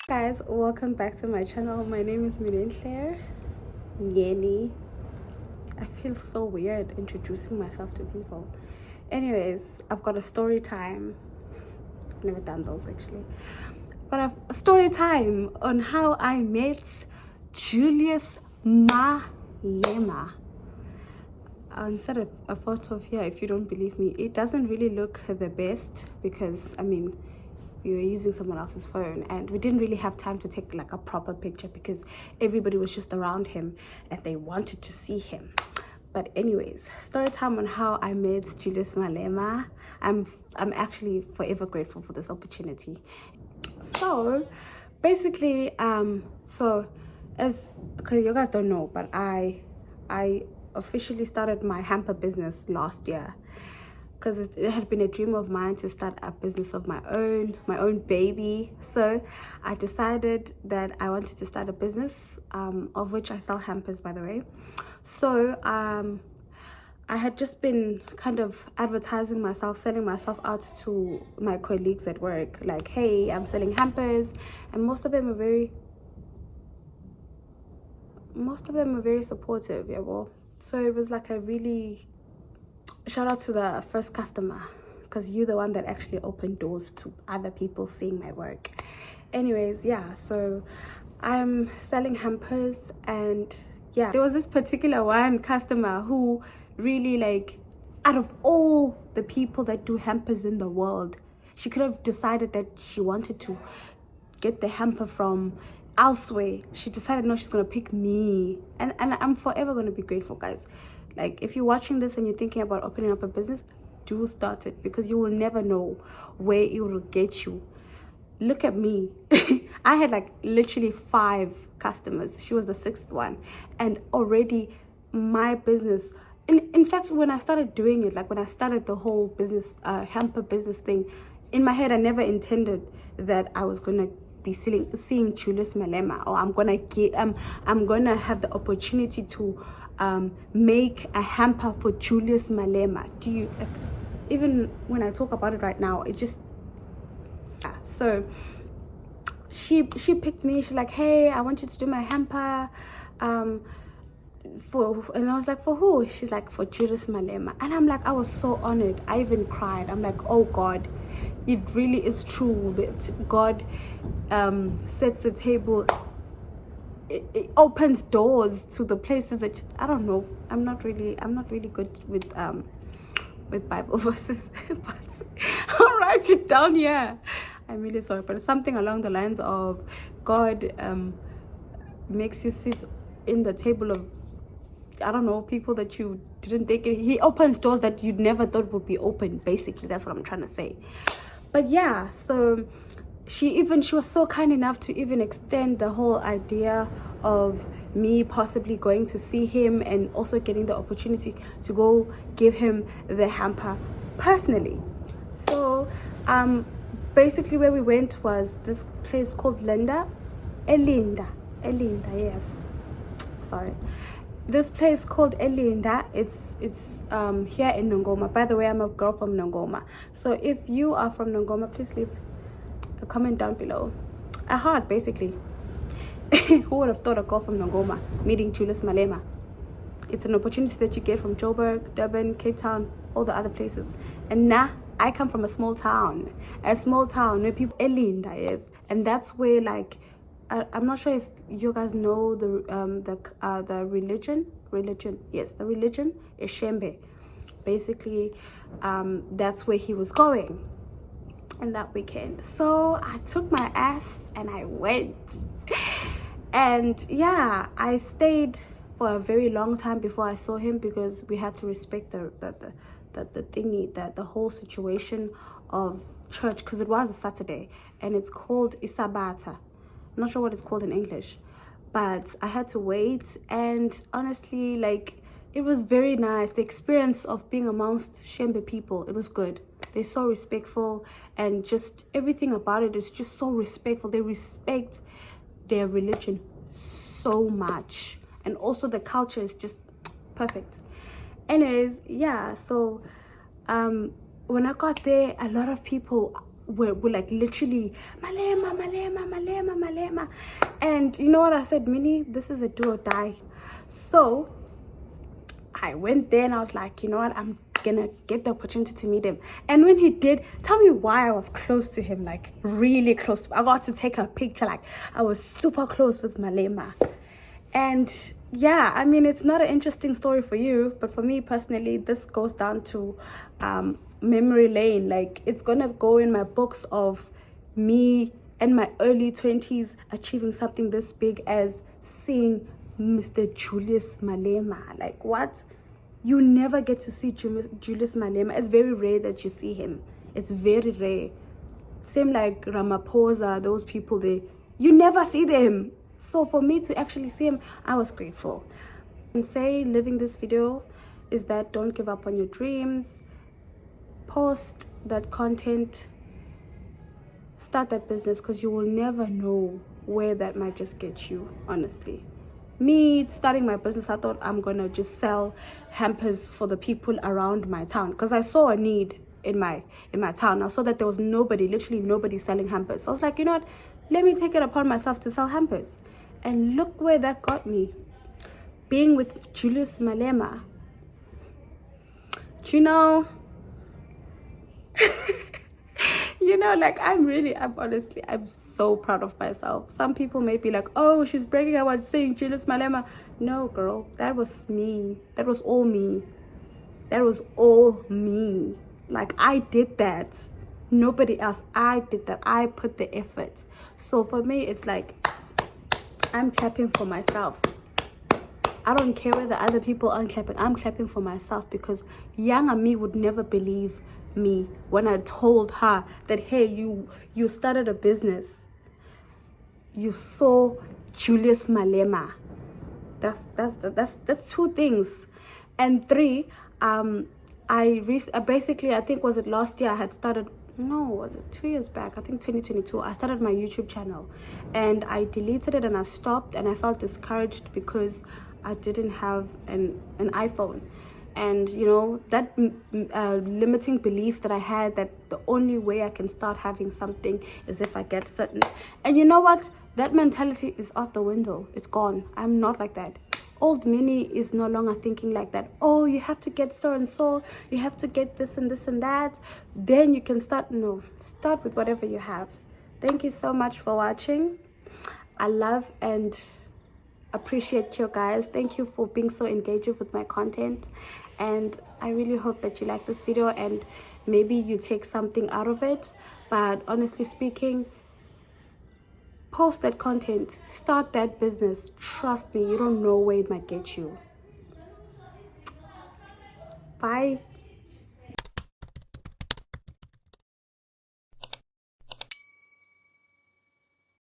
Guys, welcome back to my channel. My name is Claire Ngeni. I feel so weird introducing myself to people. Anyways, I've got a story time. I've never done those actually, but I've a story time on how I met Julius Malema. Instead of a photo of here, if you don't believe me, it doesn't really look the best because we were using someone else's phone and we didn't really have time to take like a proper picture because everybody was just around him and they wanted to see him. But anyways, story time on how I met Julius Malema. I'm actually forever grateful for this opportunity. So basically, as because you guys don't know, but I officially started my hamper business last year because it had been a dream of mine to start a business of my own baby. So I decided that I wanted to start a business, of which I sell hampers, by the way. So I had just been kind of advertising myself, selling myself out to my colleagues at work, like, hey, I'm selling hampers, and most of them were very supportive. Yeah, well, so it was like a really shout out to the first customer, because you're the one that actually opened doors to other people seeing my work. Anyways, yeah, so I'm selling hampers, and yeah, there was this particular one customer who really, like, out of all the people that do hampers in the world, she could have decided that she wanted to get the hamper from elsewhere. She decided, no, she's gonna pick me, and I'm forever gonna be grateful, guys. Like, if you're watching this and you're thinking about opening up a business, do start it, because you will never know where it will get you. Look at me. I had like literally 5 customers. She was the 6th one, and already my business, in fact, when I started doing it, like when I started the whole business, hamper business thing, in my head I never intended that I was gonna be seeing Julius Malema, or I'm gonna have the opportunity to make a hamper for Julius Malema. Do you, like, even when I talk about it right now, it just, yeah. So she picked me. She's like, hey, I want you to do my hamper, and I was like, for who? She's like, for Julius Malema. And I'm like, I was so honored. I even cried. I'm like, oh God, it really is true that God sets the table. It opens doors to the places that I don't know. I'm not really good with Bible verses, but I'll write it down here. I'm really sorry, but it's something along the lines of God makes you sit in the table of, I don't know, people that you didn't think he opens doors that you never thought would be open. Basically, that's what I'm trying to say. But yeah, so she was so kind enough to even extend the whole idea of me possibly going to see him and also getting the opportunity to go give him the hamper personally. So basically where we went was this place called Elinda, yes, sorry, this place called Elinda. It's here in Nongoma. By the way, I'm a girl from Nongoma, so if you are from Nongoma, please leave a comment down below, a heart basically. Who would have thought a girl from Nongoma meeting Julius Malema? It's an opportunity that you get from Joburg, Durban, Cape Town, all the other places. And I come from a small town where people, Elinda is, and that's where, like, I'm not sure if you guys know the religion. Yes, the religion is Shembe. Basically, that's where he was going in that weekend. So I took my ass and I went. And yeah, I stayed for a very long time before I saw him, because we had to respect the whole situation of church, because it was a Saturday and it's called Isabata. I'm not sure what it's called in English, but I had to wait. And honestly, like, it was very nice. The experience of being amongst Shembe people, it was good. They're so respectful, and just everything about it is just so respectful. They respect their religion so much, and also the culture is just perfect. Anyways, yeah, so when I got there, a lot of people were like literally Malema, Malema, Malema, Malema. And you know what I said, Minnie, this is a do or die. So I went there and I was like, you know what, I'm gonna get the opportunity to meet him. And when he did, tell me why I was close to him, like really close. I got to take a picture, like I was super close with Malema. And yeah, I mean, it's not an interesting story for you, but for me personally, this goes down to memory lane. Like, it's gonna go in my books of me in my early 20s achieving something this big as seeing Mr. Julius Malema. Like, what? You never get to see Julius Malema. It's very rare that you see him. It's very rare. Same like Ramaphosa, those people, you never see them. So for me to actually see him, I was grateful. And say living this video is that don't give up on your dreams. Post that content. Start that business, because you will never know where that might just get you, honestly. Me starting my business, I thought I'm gonna just sell hampers for the people around my town, because I saw a need in my town. I saw that there was literally nobody selling hampers. So I was like, you know what, let me take it upon myself to sell hampers. And look where that got me. Being with Julius Malema. You know, like I'm so proud of myself. Some people may be like, oh, she's bragging about saying Julius Malema. No, girl, that was me. That was all me. That was all me. Like, I did that. Nobody else. I did that. I put the effort. So for me, it's like, I'm clapping for myself. I don't care whether other people aren't clapping. I'm clapping for myself, because younger me would never believe me when I told her that, hey, you started a business. You saw Julius Malema. That's two things. And three, I think, was it last year I had started, no, was it 2 years back? I think 2022, I started my YouTube channel, and I deleted it and I stopped, and I felt discouraged because I didn't have an iPhone. And you know, that limiting belief that I had, that the only way I can start having something is if I get certain. And you know what? That mentality is out the window. It's gone. I'm not like that. Old Minnie is no longer thinking like that. Oh, you have to get so and so. You have to get this and this and that. Then you can start. No, start with whatever you have. Thank you so much for watching. I love and appreciate you guys. Thank you for being so engaged with my content, and I really hope that you like this video and maybe you take something out of it. But honestly speaking, post that content, start that business. Trust me, you don't know where it might get you. Bye.